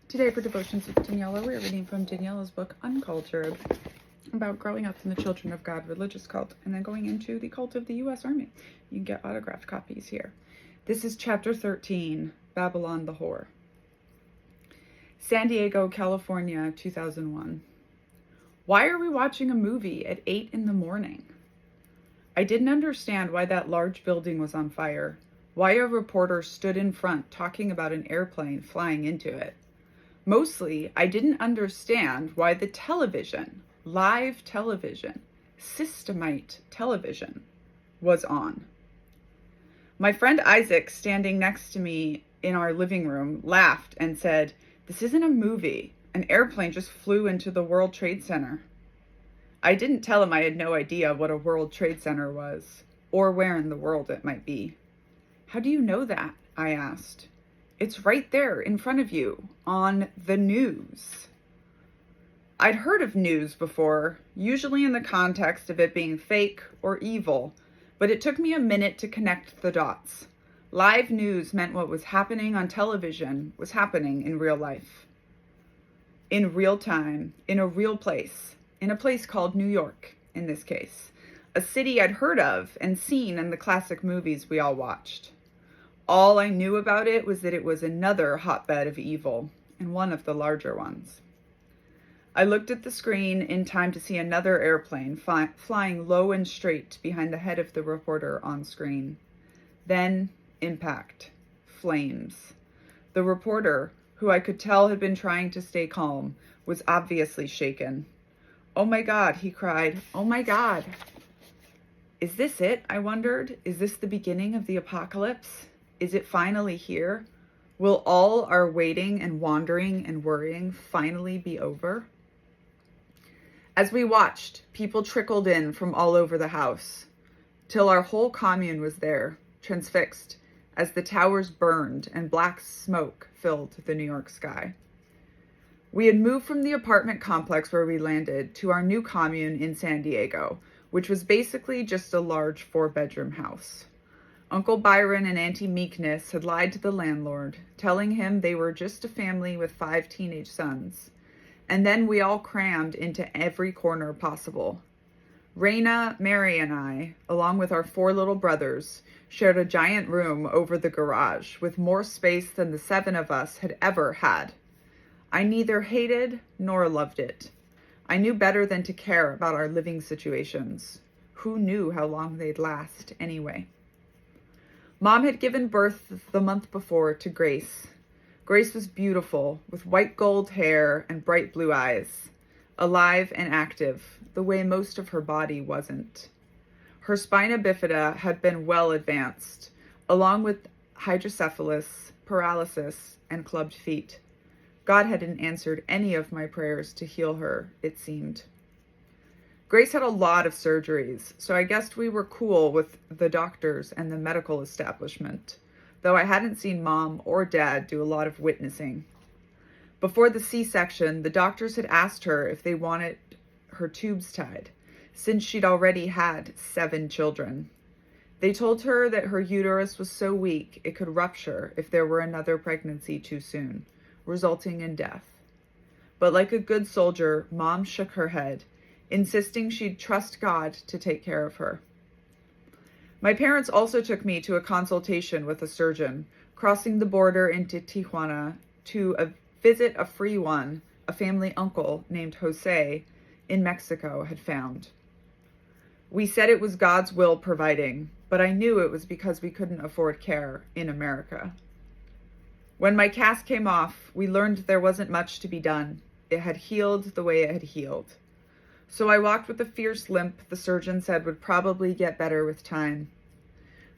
Today for Devotions with Daniella, we're reading from Daniella's book, Uncultured, about growing up in the Children of God religious cult and then going into the cult of the U.S. Army. You can get autographed copies here. This is Chapter 13, Babylon the Whore. San Diego, California, 2001. Why are we watching a movie at 8 in the morning? I didn't understand why that large building was on fire, why a reporter stood in front talking about an airplane flying into it. Mostly, I didn't understand why the television, live television, Systemite television, was on. My friend Isaac, standing next to me in our living room, laughed and said, "This isn't a movie. An airplane just flew into the World Trade Center." I didn't tell him I had no idea what a World Trade Center was, or where in the world it might be. "How do you know that?" I asked. "It's right there in front of you, on the news." I'd heard of news before, usually in the context of it being fake or evil, but it took me a minute to connect the dots. Live news meant what was happening on television was happening in real life. In real time, in a real place, in a place called New York, in this case, a city I'd heard of and seen in the classic movies we all watched. All I knew about it was that it was another hotbed of evil, and one of the larger ones. I looked at the screen in time to see another airplane flying low and straight behind the head of the reporter on screen. Then, impact. Flames. The reporter, who I could tell had been trying to stay calm, was obviously shaken. "Oh my God," he cried. "Oh my God." Is this it? I wondered. Is this the beginning of the apocalypse? Is it finally here? Will all our waiting and wandering and worrying finally be over? As we watched, people trickled in from all over the house, till our whole commune was there, transfixed, as the towers burned and black smoke filled the New York sky. We had moved from the apartment complex where we landed to our new commune in San Diego, which was basically just a large 4-bedroom house. Uncle Byron and Auntie Meekness had lied to the landlord, telling him they were just a family with 5 teenage sons. And then we all crammed into every corner possible. Raina, Mary, and I, along with our 4 little brothers, shared a giant room over the garage with more space than the 7 of us had ever had. I neither hated nor loved it. I knew better than to care about our living situations. Who knew how long they'd last anyway? Mom had given birth the month before to Grace. Grace was beautiful, with white gold hair and bright blue eyes, alive and active, the way most of her body wasn't. Her spina bifida had been well advanced, along with hydrocephalus, paralysis, and clubbed feet. God hadn't answered any of my prayers to heal her, it seemed. Grace had a lot of surgeries, so I guessed we were cool with the doctors and the medical establishment, though I hadn't seen Mom or Dad do a lot of witnessing. Before the C-section, the doctors had asked her if they wanted her tubes tied, since she'd already had 7 children. They told her that her uterus was so weak it could rupture if there were another pregnancy too soon, resulting in death. But like a good soldier, Mom shook her head, insisting she'd trust God to take care of her. My parents also took me to a consultation with a surgeon, crossing the border into Tijuana to visit a free one a family uncle named Jose in Mexico had found. We said it was God's will providing, but I knew it was because we couldn't afford care in America. When my cast came off, we learned there wasn't much to be done. It had healed the way it had healed. So I walked with a fierce limp the surgeon said would probably get better with time.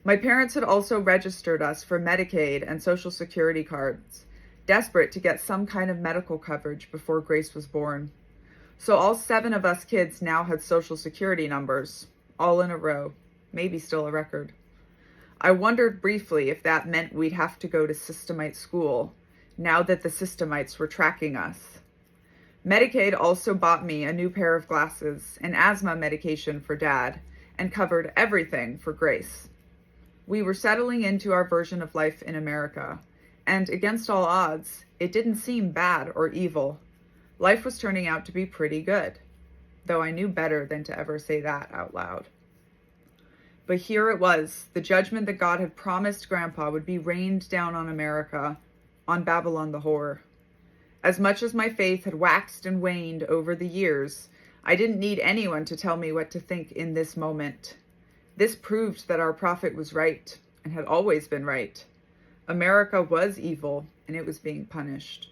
My parents had also registered us for Medicaid and Social Security cards, desperate to get some kind of medical coverage before Grace was born. So all 7 of us kids now had Social Security numbers, all in a row, maybe still a record. I wondered briefly if that meant we'd have to go to Systemite school, now that the Systemites were tracking us. Medicaid also bought me a new pair of glasses and asthma medication for Dad, and covered everything for Grace. We were settling into our version of life in America, and against all odds, it didn't seem bad or evil. Life was turning out to be pretty good, though I knew better than to ever say that out loud. But here it was, the judgment that God had promised Grandpa would be rained down on America, on Babylon the whore. As much as my faith had waxed and waned over the years, I didn't need anyone to tell me what to think in this moment. This proved that our prophet was right, and had always been right. America was evil, and it was being punished.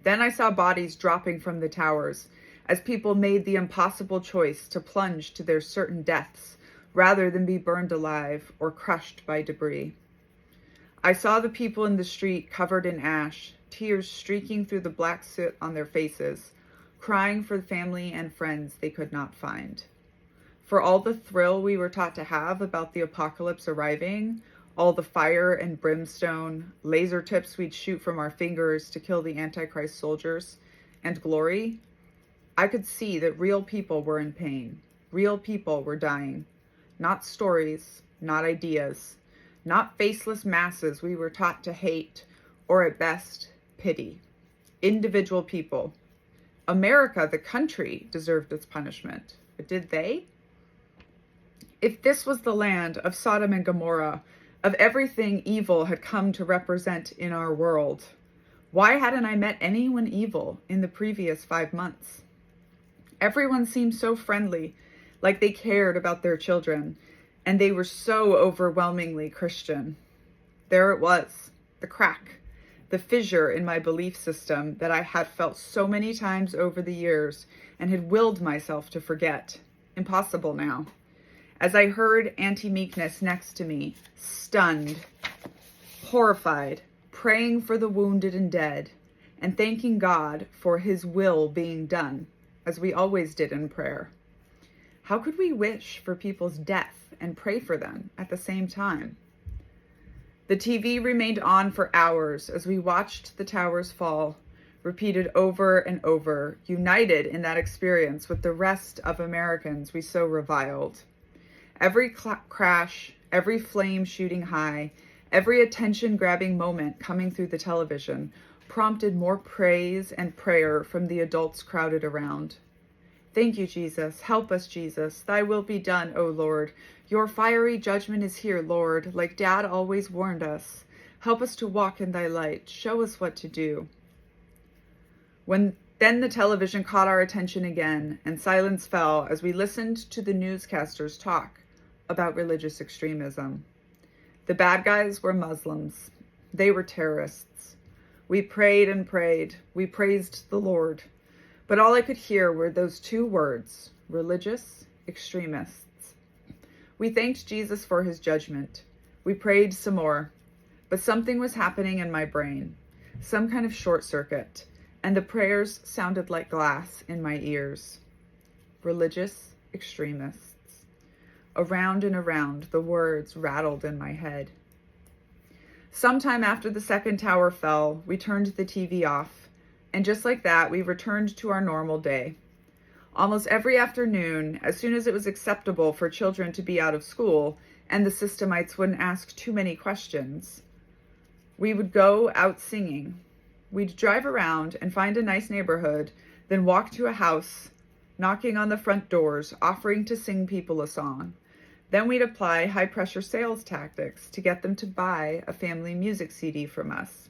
Then I saw bodies dropping from the towers, as people made the impossible choice to plunge to their certain deaths, rather than be burned alive or crushed by debris. I saw the people in the street covered in ash, tears streaking through the black soot on their faces, crying for family and friends they could not find. For all the thrill we were taught to have about the apocalypse arriving, all the fire and brimstone, laser tips we'd shoot from our fingers to kill the Antichrist soldiers, and glory, I could see that real people were in pain. Real people were dying. Not stories, not ideas, not faceless masses we were taught to hate, or at best, pity. Individual people. America, the country, deserved its punishment. But did they? If this was the land of Sodom and Gomorrah, of everything evil had come to represent in our world, why hadn't I met anyone evil in the previous 5 months? Everyone seemed so friendly, like they cared about their children, and they were so overwhelmingly Christian. There it was, the crack, the fissure in my belief system that I had felt so many times over the years and had willed myself to forget. Impossible now. As I heard Auntie Meekness next to me, stunned, horrified, praying for the wounded and dead, and thanking God for his will being done, as we always did in prayer. How could we wish for people's death and pray for them at the same time? The TV remained on for hours as we watched the towers fall, repeated over and over, united in that experience with the rest of Americans we so reviled. Every crash, every flame shooting high, every attention-grabbing moment coming through the television prompted more praise and prayer from the adults crowded around. Thank you, Jesus. Help us, Jesus. Thy will be done, O Lord. Your fiery judgment is here, Lord, like Dad always warned us. Help us to walk in thy light. Show us what to do. Then the television caught our attention again, and silence fell as we listened to the newscasters talk about religious extremism. The bad guys were Muslims. They were terrorists. We prayed and prayed. We praised the Lord. But all I could hear were those two words, religious extremists. We thanked Jesus for his judgment. We prayed some more. But something was happening in my brain, some kind of short circuit, and the prayers sounded like glass in my ears. Religious extremists. Around and around, the words rattled in my head. Sometime after the second tower fell, we turned the TV off, and just like that, we returned to our normal day. Almost every afternoon, as soon as it was acceptable for children to be out of school and the systemites wouldn't ask too many questions, we would go out singing. We'd drive around and find a nice neighborhood, then walk to a house, knocking on the front doors, offering to sing people a song. Then we'd apply high-pressure sales tactics to get them to buy a family music CD from us.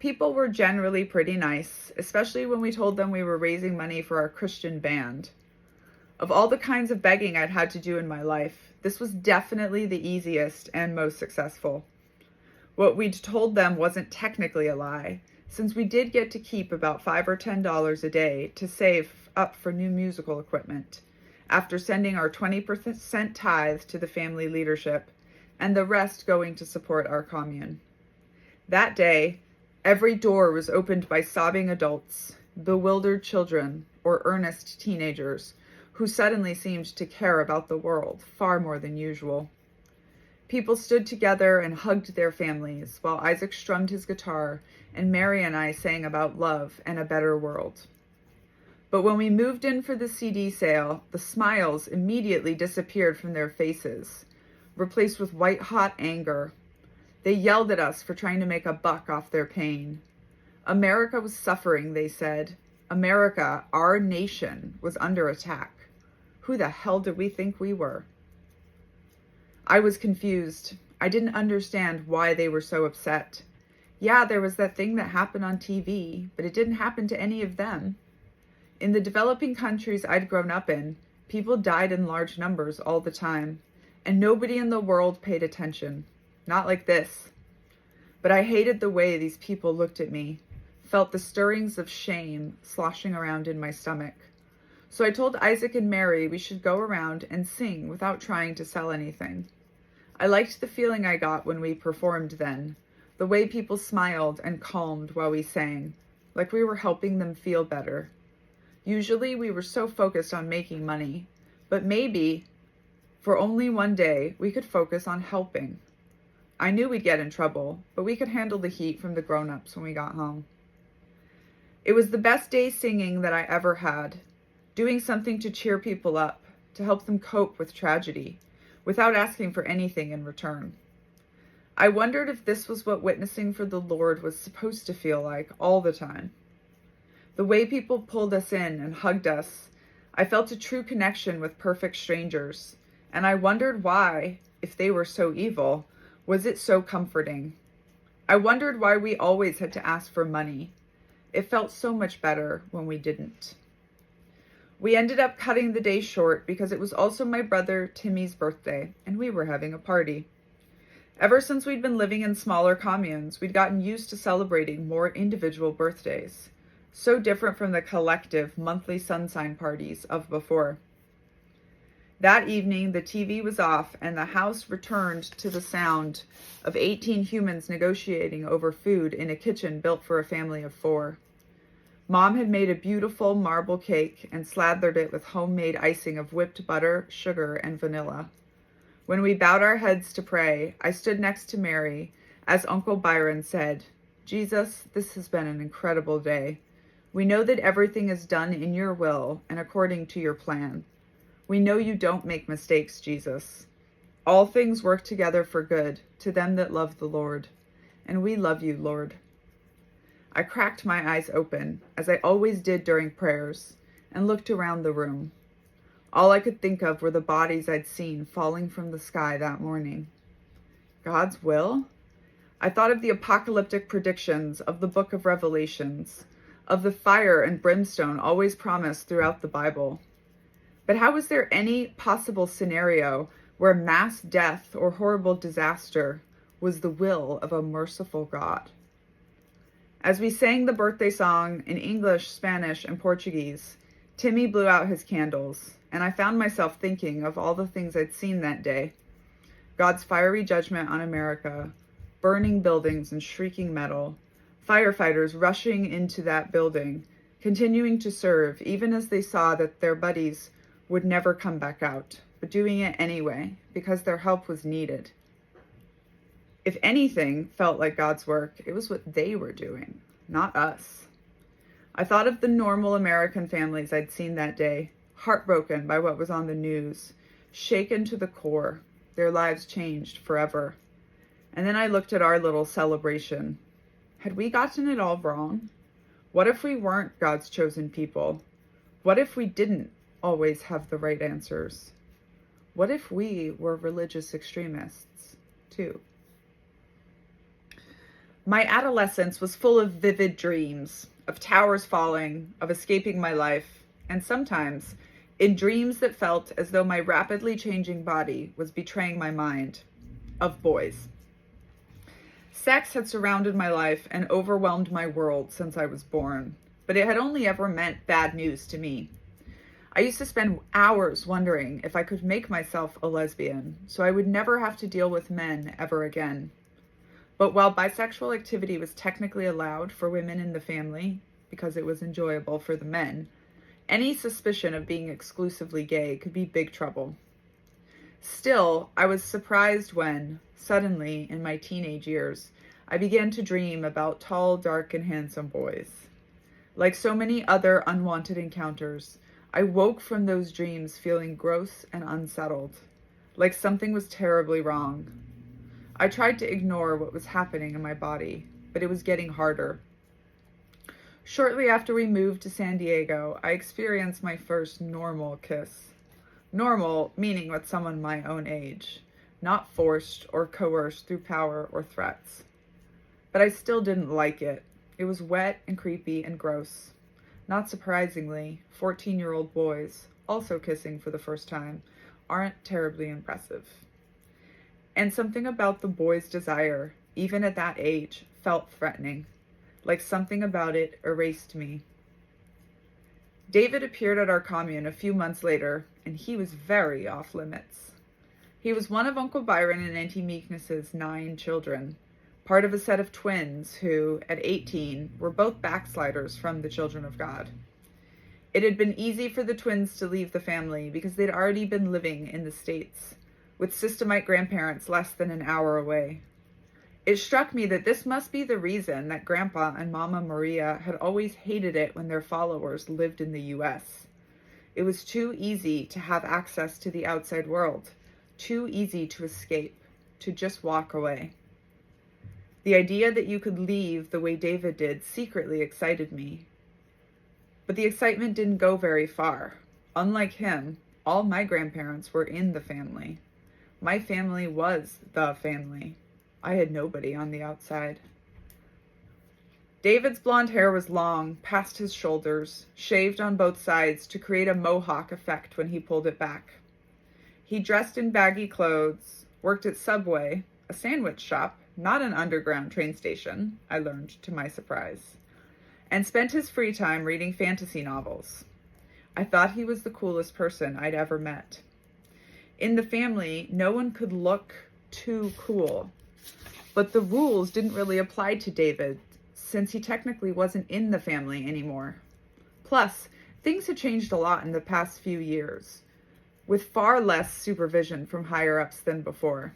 People were generally pretty nice, especially when we told them we were raising money for our Christian band. Of all the kinds of begging I'd had to do in my life, this was definitely the easiest and most successful. What we'd told them wasn't technically a lie, since we did get to keep about $5 or $10 a day to save up for new musical equipment, after sending our 20% tithe to the family leadership, and the rest going to support our commune. That day, every door was opened by sobbing adults, bewildered children, or earnest teenagers, who suddenly seemed to care about the world far more than usual. People stood together and hugged their families, while Isaac strummed his guitar, and Mary and I sang about love and a better world. But when we moved in for the CD sale, the smiles immediately disappeared from their faces, replaced with white-hot anger. They yelled at us for trying to make a buck off their pain. America was suffering, they said. America, our nation, was under attack. Who the hell did we think we were? I was confused. I didn't understand why they were so upset. Yeah, there was that thing that happened on TV, but it didn't happen to any of them. In the developing countries I'd grown up in, people died in large numbers all the time, and nobody in the world paid attention. Not like this. But I hated the way these people looked at me, felt the stirrings of shame sloshing around in my stomach. So I told Isaac and Mary we should go around and sing without trying to sell anything. I liked the feeling I got when we performed then, the way people smiled and calmed while we sang, like we were helping them feel better. Usually we were so focused on making money, but maybe, for only one day, we could focus on helping. I knew we'd get in trouble, but we could handle the heat from the grown-ups when we got home. It was the best day singing that I ever had, doing something to cheer people up, to help them cope with tragedy, without asking for anything in return. I wondered if this was what witnessing for the Lord was supposed to feel like all the time. The way people pulled us in and hugged us, I felt a true connection with perfect strangers, and I wondered why, if they were so evil, was it so comforting? I wondered why we always had to ask for money. It felt so much better when we didn't. We ended up cutting the day short because it was also my brother Timmy's birthday, and we were having a party. Ever since we'd been living in smaller communes, we'd gotten used to celebrating more individual birthdays, so different from the collective monthly sunshine parties of before. That evening, the TV was off, and the house returned to the sound of 18 humans negotiating over food in a kitchen built for a family of 4. Mom had made a beautiful marble cake and slathered it with homemade icing of whipped butter, sugar, and vanilla. When we bowed our heads to pray, I stood next to Mary as Uncle Byron said, "Jesus, this has been an incredible day. We know that everything is done in your will and according to your plan. We know you don't make mistakes, Jesus. All things work together for good to them that love the Lord. And we love you, Lord." I cracked my eyes open, as I always did during prayers, and looked around the room. All I could think of were the bodies I'd seen falling from the sky that morning. God's will? I thought of the apocalyptic predictions of the book of Revelations, of the fire and brimstone always promised throughout the Bible. But how was there any possible scenario where mass death or horrible disaster was the will of a merciful God? As we sang the birthday song in English, Spanish, and Portuguese, Timmy blew out his candles, and I found myself thinking of all the things I'd seen that day. God's fiery judgment on America, burning buildings and shrieking metal, firefighters rushing into that building, continuing to serve even as they saw that their buddies would never come back out, but doing it anyway because their help was needed. If anything felt like God's work, it was what they were doing, not us. I thought of the normal American families I'd seen that day, heartbroken by what was on the news, shaken to the core, their lives changed forever. And then I looked at our little celebration. Had we gotten it all wrong? What if we weren't God's chosen people? What if we didn't always have the right answers? What if we were religious extremists, too? My adolescence was full of vivid dreams, of towers falling, of escaping my life, and sometimes in dreams that felt as though my rapidly changing body was betraying my mind, of boys. Sex had surrounded my life and overwhelmed my world since I was born, but it had only ever meant bad news to me. I used to spend hours wondering if I could make myself a lesbian, so I would never have to deal with men ever again. But while bisexual activity was technically allowed for women in the family, because it was enjoyable for the men, any suspicion of being exclusively gay could be big trouble. Still, I was surprised when, suddenly, in my teenage years, I began to dream about tall, dark, and handsome boys. Like so many other unwanted encounters, I woke from those dreams feeling gross and unsettled, like something was terribly wrong. I tried to ignore what was happening in my body, but it was getting harder. Shortly after we moved to San Diego, I experienced my first normal kiss. Normal meaning with someone my own age, not forced or coerced through power or threats. But I still didn't like it. It was wet and creepy and gross. Not surprisingly, 14-year-old boys, also kissing for the first time, aren't terribly impressive. And something about the boy's desire, even at that age, felt threatening, like something about it erased me. David appeared at our commune a few months later, and he was very off limits. He was one of Uncle Byron and Auntie Meekness's 9 children, part of a set of twins who, at 18, were both backsliders from the children of God. It had been easy for the twins to leave the family because they'd already been living in the States, with systemite grandparents less than an hour away. It struck me that this must be the reason that Grandpa and Mama Maria had always hated it when their followers lived in the U.S. It was too easy to have access to the outside world, too easy to escape, to just walk away. The idea that you could leave the way David did secretly excited me. But the excitement didn't go very far. Unlike him, all my grandparents were in the family. My family was the family. I had nobody on the outside. David's blonde hair was long, past his shoulders, shaved on both sides to create a mohawk effect when he pulled it back. He dressed in baggy clothes, worked at Subway, a sandwich shop, not an underground train station, I learned to my surprise, and spent his free time reading fantasy novels. I thought he was the coolest person I'd ever met. In the family, no one could look too cool, but the rules didn't really apply to David, since he technically wasn't in the family anymore. Plus, things had changed a lot in the past few years, with far less supervision from higher-ups than before.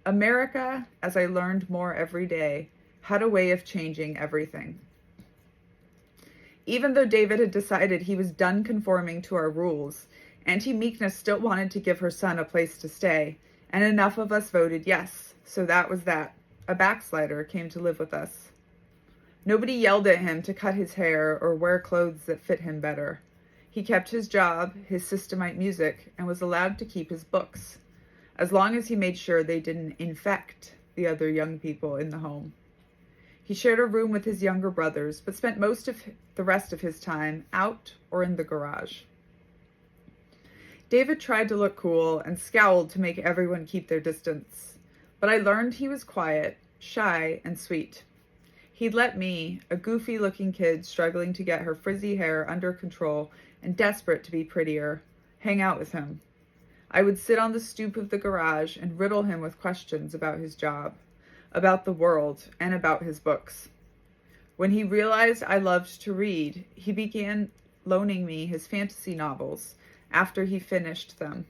America, as I learned more every day, had a way of changing everything. Even though David had decided he was done conforming to our rules, Auntie Meekness still wanted to give her son a place to stay, and enough of us voted yes, so that was that. A backslider came to live with us. Nobody yelled at him to cut his hair or wear clothes that fit him better. He kept his job, his systemite music, and was allowed to keep his books, as long as he made sure they didn't infect the other young people in the home. He shared a room with his younger brothers, but spent most of the rest of his time out or in the garage. David tried to look cool and scowled to make everyone keep their distance, but I learned he was quiet, shy, and sweet. He'd let me, a goofy-looking kid struggling to get her frizzy hair under control and desperate to be prettier, hang out with him. I would sit on the stoop of the garage and riddle him with questions about his job, about the world, and about his books. When he realized I loved to read, he began loaning me his fantasy novels after he finished them.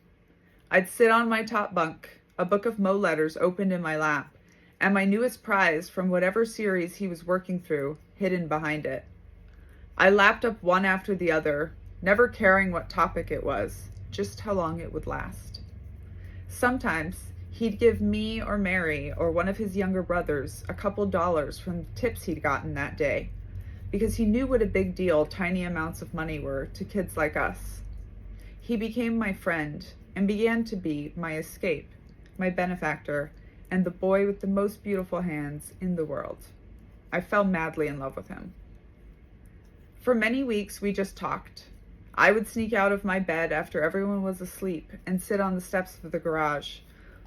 I'd sit on my top bunk, a book of Mo letters opened in my lap, and my newest prize from whatever series he was working through hidden behind it. I lapped up one after the other, never caring what topic it was, just how long it would last. Sometimes he'd give me or Mary or one of his younger brothers a couple dollars from the tips he'd gotten that day, because he knew what a big deal tiny amounts of money were to kids like us. He became my friend and began to be my escape, my benefactor, and the boy with the most beautiful hands in the world. I fell madly in love with him. For many weeks, we just talked. I would sneak out of my bed after everyone was asleep and sit on the steps of the garage,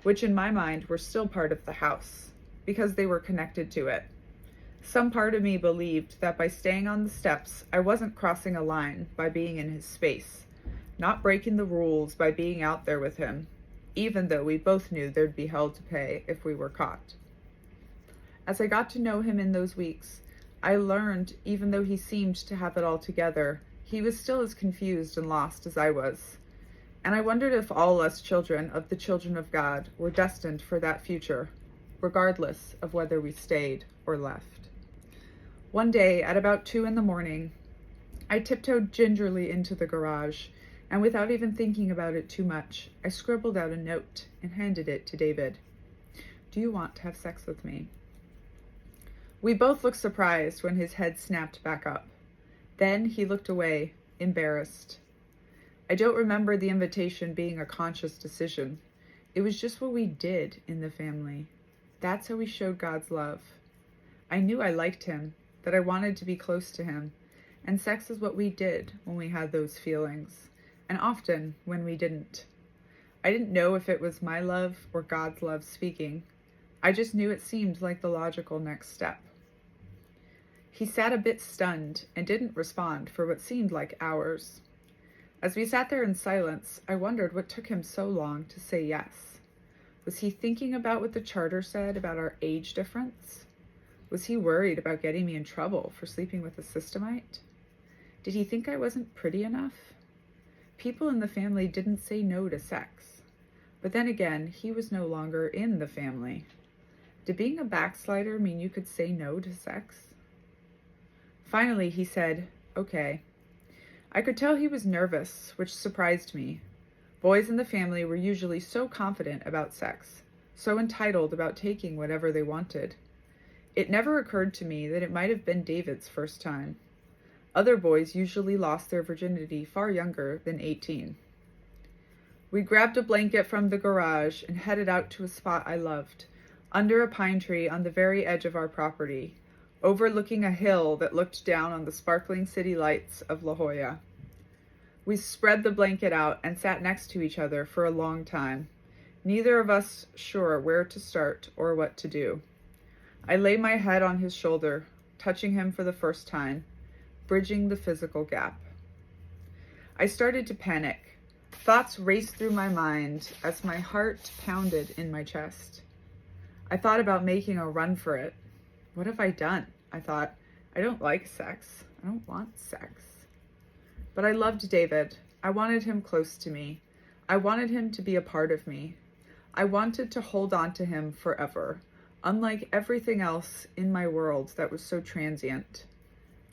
which in my mind were still part of the house, because they were connected to it. Some part of me believed that by staying on the steps, I wasn't crossing a line by being in his space, not breaking the rules by being out there with him, even though we both knew there'd be hell to pay if we were caught. As I got to know him in those weeks, I learned, even though he seemed to have it all together, he was still as confused and lost as I was. And I wondered if all us children of the children of God were destined for that future, regardless of whether we stayed or left. One day, at about 2 a.m, I tiptoed gingerly into the garage, and without even thinking about it too much, I scribbled out a note and handed it to David. do you want to have sex with me? We both looked surprised when his head snapped back up. Then he looked away, embarrassed. I don't remember the invitation being a conscious decision. It was just what we did in the family. That's how we showed God's love. I knew I liked him, that I wanted to be close to him, and sex is what we did when we had those feelings, and often when we didn't. I didn't know if it was my love or God's love speaking. I just knew it seemed like the logical next step. He sat a bit stunned and didn't respond for what seemed like hours. As we sat there in silence, I wondered what took him so long to say yes. Was he thinking about what the charter said about our age difference? Was he worried about getting me in trouble for sleeping with a systemite? Did he think I wasn't pretty enough? People in the family didn't say no to sex. But then again, he was no longer in the family. Did being a backslider mean you could say no to sex? Finally, he said, okay. I could tell he was nervous, which surprised me. Boys in the family were usually so confident about sex, so entitled about taking whatever they wanted. It never occurred to me that it might have been David's first time. Other boys usually lost their virginity far younger than 18. We grabbed a blanket from the garage and headed out to a spot I loved, under a pine tree on the very edge of our property, overlooking a hill that looked down on the sparkling city lights of La Jolla. We spread the blanket out and sat next to each other for a long time, neither of us sure where to start or what to do. I lay my head on his shoulder, touching him for the first time, bridging the physical gap. I started to panic. Thoughts raced through my mind as my heart pounded in my chest. I thought about making a run for it. What have I done? I thought, I don't like sex. I don't want sex. But I loved David. I wanted him close to me. I wanted him to be a part of me. I wanted to hold on to him forever, unlike everything else in my world that was so transient.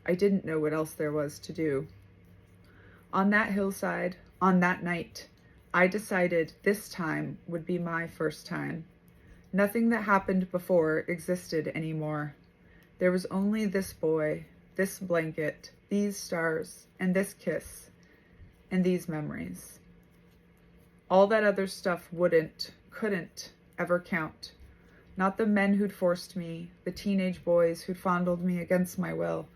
I didn't know what else there was to do. On that hillside, on that night, I decided this time would be my first time. Nothing that happened before existed anymore. There was only this boy, this blanket, these stars, and this kiss, and these memories. All that other stuff couldn't ever count. Not the men who'd forced me, the teenage boys who'd fondled me against my will,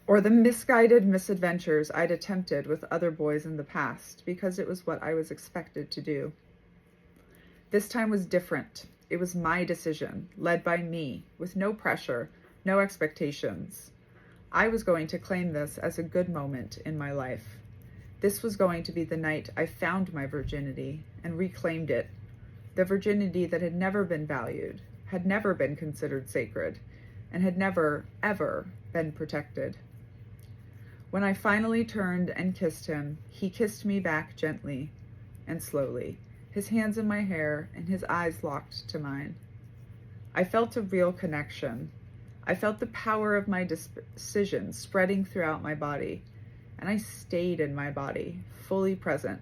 or the misguided misadventures I'd attempted with other boys in the past, because it was what I was expected to do. This time was different. It was my decision, led by me, with no pressure, no expectations. I was going to claim this as a good moment in my life. This was going to be the night I found my virginity and reclaimed it, the virginity that had never been valued, had never been considered sacred, and had never, ever been protected. When I finally turned and kissed him, he kissed me back gently and slowly, his hands in my hair and his eyes locked to mine. I felt a real connection. I felt the power of my decision spreading throughout my body, and I stayed in my body, fully present,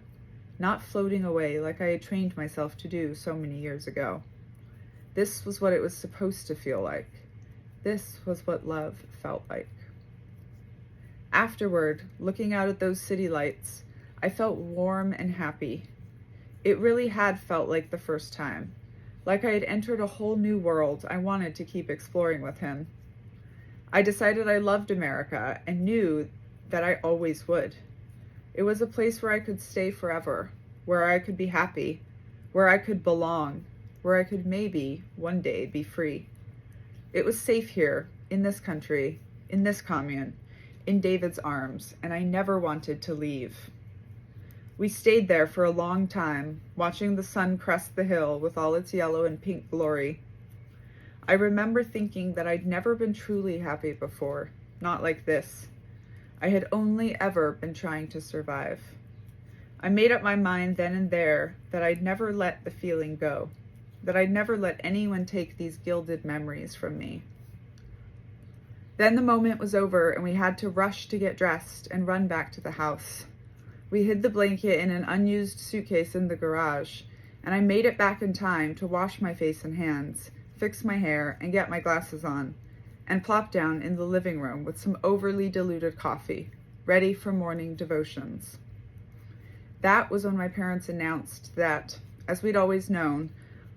not floating away like I had trained myself to do so many years ago. This was what it was supposed to feel like. This was what love felt like. Afterward, looking out at those city lights, I felt warm and happy. It really had felt like the first time, like I had entered a whole new world I wanted to keep exploring with him. I decided I loved America and knew that I always would. It was a place where I could stay forever, where I could be happy, where I could belong, where I could maybe one day be free. It was safe here, in this country, in this commune, in David's arms, and I never wanted to leave. We stayed there for a long time, watching the sun crest the hill with all its yellow and pink glory. I remember thinking that I'd never been truly happy before, not like this. I had only ever been trying to survive. I made up my mind then and there that I'd never let the feeling go, that I'd never let anyone take these gilded memories from me. Then the moment was over and we had to rush to get dressed and run back to the house. We hid the blanket in an unused suitcase in the garage, and I made it back in time to wash my face and hands, fix my hair, and get my glasses on, and plop down in the living room with some overly diluted coffee, ready for morning devotions. That was when my parents announced that, as we'd always known,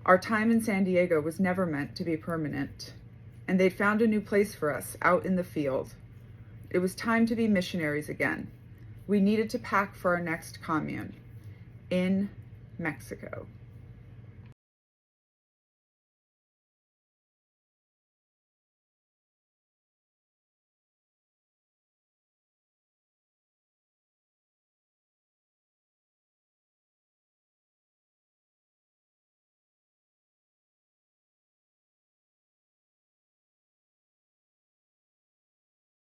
our time in San Diego was never meant to be permanent, and they'd found a new place for us out in the field. It was time to be missionaries again. We needed to pack for our next commune in Mexico.